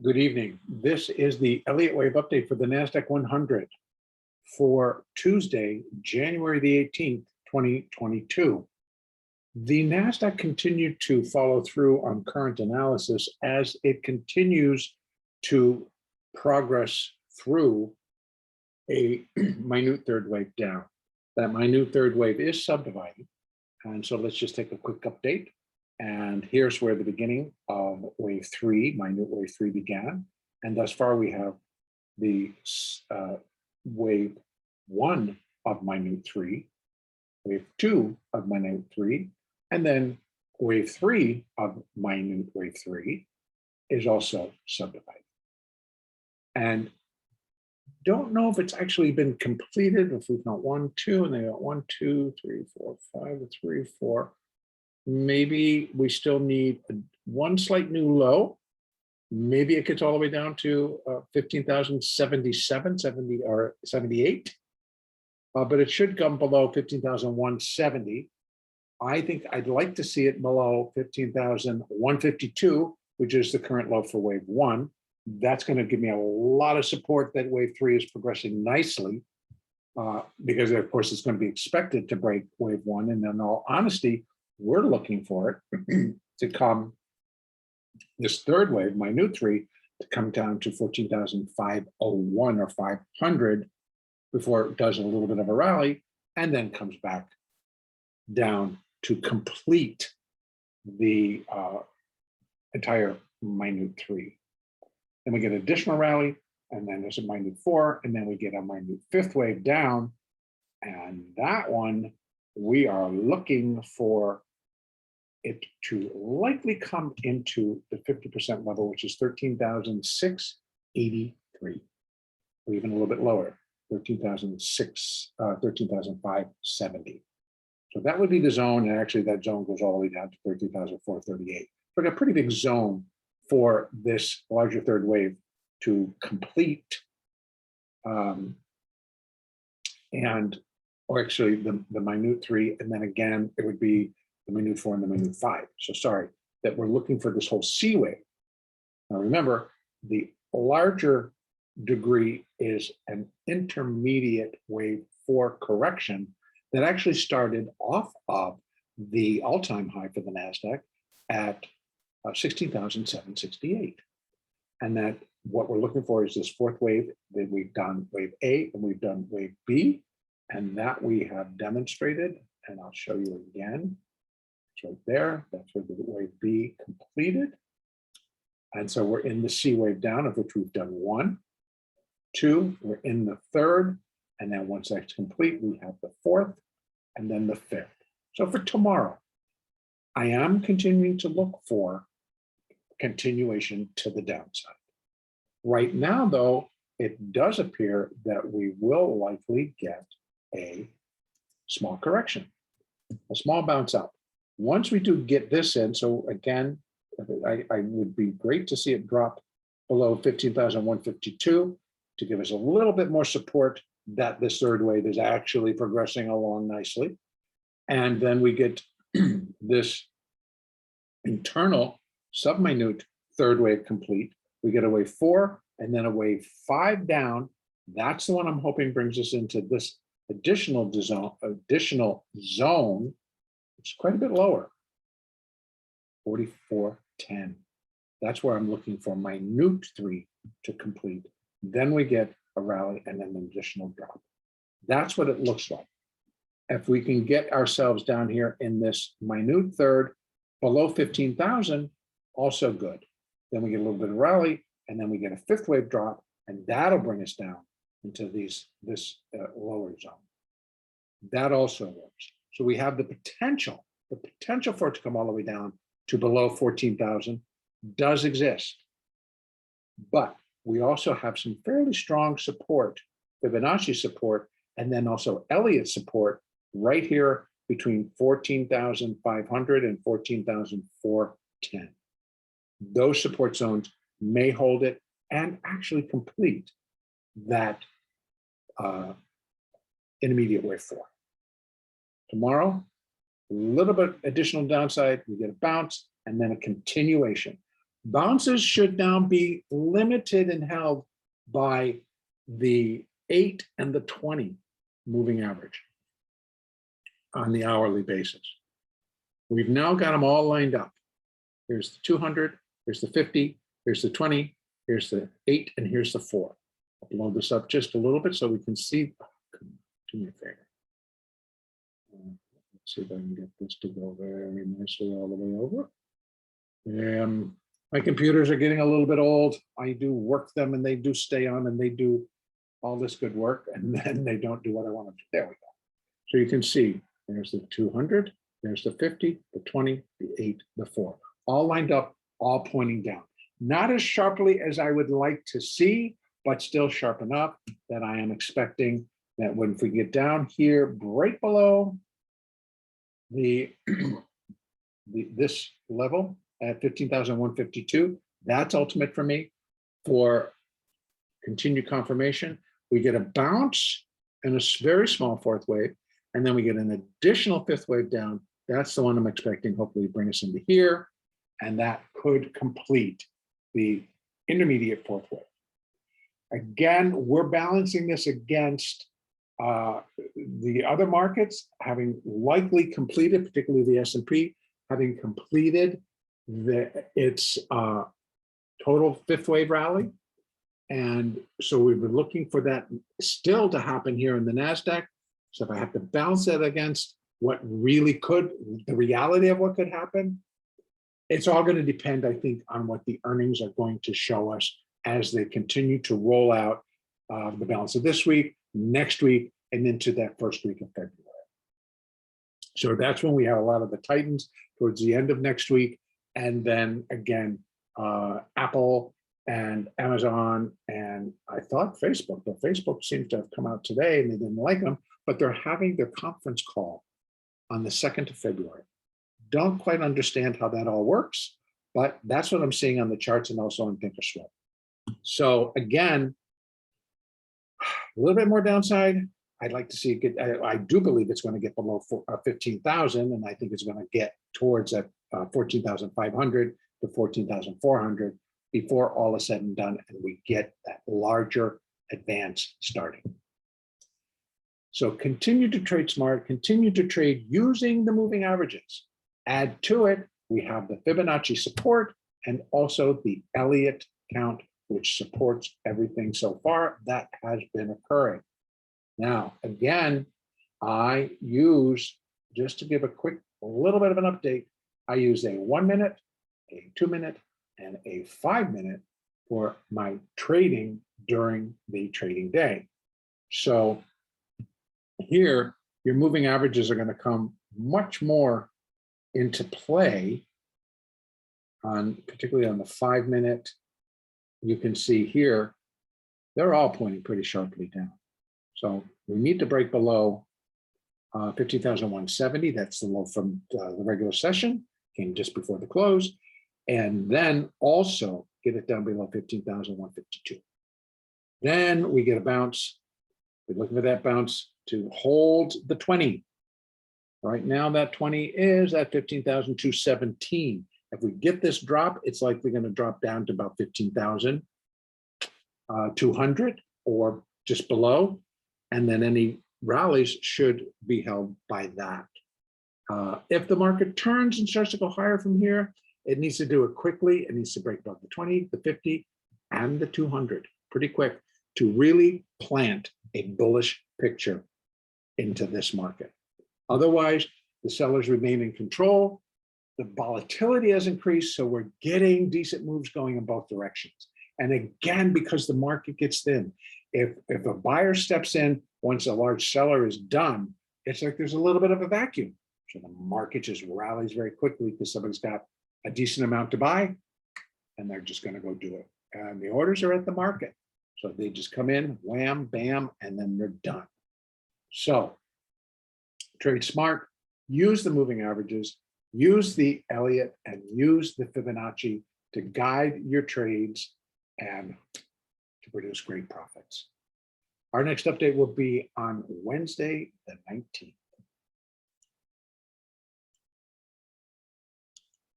Good evening. This is the Elliott wave update for the NASDAQ 100 for Tuesday, January the 18th, 2022. The NASDAQ continued to follow through on current analysis as it continues to progress through a minute third wave down. That minute third wave is subdivided. And so let's just take a quick update. And here's where the beginning of wave three, minute wave three, began. And thus far we have the wave one of minute three, wave two of minute three, and then wave three of minute wave three is also subdivided. And don't know if it's actually been completed, if we've got 1, 2, and they got 1, 2, 3, 4, 5, 3, 4. Maybe we still need one slight new low. Maybe it gets all the way down to 15,077, 70 or 78. But it should come below 15,170. I think I'd like to see it below 15,152, which is the current low for wave one. That's going to give me a lot of support that wave three is progressing nicely, because of course it's going to be expected to break wave one. And in all honesty, we're looking for it to come, this third wave, minute three, to come down to 14,501 or 500 before it does a little bit of a rally and then comes back down to complete the entire minute three. Then we get additional rally, and then there's a minute four, and then we get a minute fifth wave down. And that one, we are looking for it to likely come into the 50% level, which is 13,683, or even a little bit lower, 13,570. So that would be the zone, and actually that zone goes all the way down to 13,438. So a pretty big zone for this larger third wave to complete, or actually the minute three, and then again, it would be the minute four and the minute five. So sorry, that we're looking for this whole C wave. Now remember, the larger degree is an intermediate wave four correction that actually started off of the all-time high for the NASDAQ at 16,768. And that what we're looking for is this fourth wave that we've done wave A and we've done wave B, and that we have demonstrated, and I'll show you again. It's right there. That's where the wave B completed. And so we're in the C wave down, of which we've done 1, 2, we're in the third, and then once that's complete, we have the fourth, and then the fifth. So for tomorrow, I am continuing to look for continuation to the downside. Right now, though, it does appear that we will likely get a small correction, a small bounce up. Once we do get this in, so again, I would be great to see it drop below 15,152 to give us a little bit more support that this third wave is actually progressing along nicely. And then we get this internal subminute third wave complete. We get a wave four and then a wave five down. That's the one I'm hoping brings us into this additional zone. It's quite a bit lower, 4410. That's where I'm looking for minute three to complete. Then we get a rally and then an additional drop. That's what it looks like. If we can get ourselves down here in this minute third below 15,000, also good. Then we get a little bit of rally, and then we get a fifth wave drop, and that'll bring us down into this lower zone. That also works. So we have the potential for it to come all the way down to below 14,000 does exist. But we also have some fairly strong support, Fibonacci support, and then also Elliott support right here between 14,500 and 14,410. Those support zones may hold it and actually complete that intermediate wave four. Tomorrow, a little bit additional downside, we get a bounce and then a continuation. Bounces should now be limited and held by the 8 and the 20 moving average on the hourly basis. We've now got them all lined up. Here's the 200, here's the 50, here's the 20, here's the 8, and here's the 4. I'll blow this up just a little bit so we can see. Do me a favor. Let's see if I can get this to go very nicely all the way over. My computers are getting a little bit old. I do work them and they do stay on and they do all this good work and then they don't do what I want to do. There we go. So you can see there's the 200, there's the 50, the 20, the 8, the 4, all lined up, all pointing down. Not as sharply as I would like to see, but still sharp enough that I am expecting that when we get down here, right below this level at 15,152, that's ultimate for me for continued confirmation. We get a bounce and a very small fourth wave, and then we get an additional fifth wave down. That's the one I'm expecting, hopefully bring us into here, and that could complete the intermediate fourth wave. Again, we're balancing this against the other markets having likely completed, particularly the S&P, having completed its total fifth wave rally. And so we've been looking for that still to happen here in the NASDAQ. So if I have to balance that against what really could, the reality of what could happen, it's all going to depend, I think, on what the earnings are going to show us as they continue to roll out the balance of this week, next week, and into that first week of February. So that's when we have a lot of the Titans towards the end of next week. And then again, Apple and Amazon, and I thought Facebook, but Facebook seems to have come out today and they didn't like them, but they're having their conference call on the 2nd of February. Don't quite understand how that all works, but that's what I'm seeing on the charts and also on Thinkorswim. So again, a little bit more downside. I'd like to see it get, I do believe it's going to get below 15,000, and I think it's going to get towards that 14,500 to 14,400 before all is said and done, and we get that larger advance starting. So continue to trade smart, continue to trade using the moving averages. Add to it, we have the Fibonacci support and also the Elliott count, which supports everything so far that has been occurring. Now, again, I use, just to give a little bit of an update, I use a 1 minute, a 2 minute, and a 5 minute for my trading during the trading day. So here, your moving averages are going to come much more into play on, particularly on the 5 minute. You can see here, they're all pointing pretty sharply down. So we need to break below 15,170. That's the low from the regular session, came just before the close. And then also get it down below 15,152. Then we get a bounce. We're looking for that bounce to hold the 20. Right now, that 20 is at 15,217. If we get this drop, it's likely going to drop down to about 15,200 or just below. And then any rallies should be held by that. If the market turns and starts to go higher from here, it needs to do it quickly. It needs to break above the 20, the 50, and the 200 pretty quick to really plant a bullish picture into this market. Otherwise, the sellers remain in control. The volatility has increased, so we're getting decent moves going in both directions. And again, because the market gets thin, if a buyer steps in once a large seller is done, it's like there's a little bit of a vacuum. So the market just rallies very quickly because somebody's got a decent amount to buy and they're just going to go do it. And the orders are at the market. So they just come in, wham, bam, and then they're done. So trade smart, use the moving averages, use the Elliott, and use the Fibonacci to guide your trades and to produce great profits. Our next update will be on Wednesday, the 19th.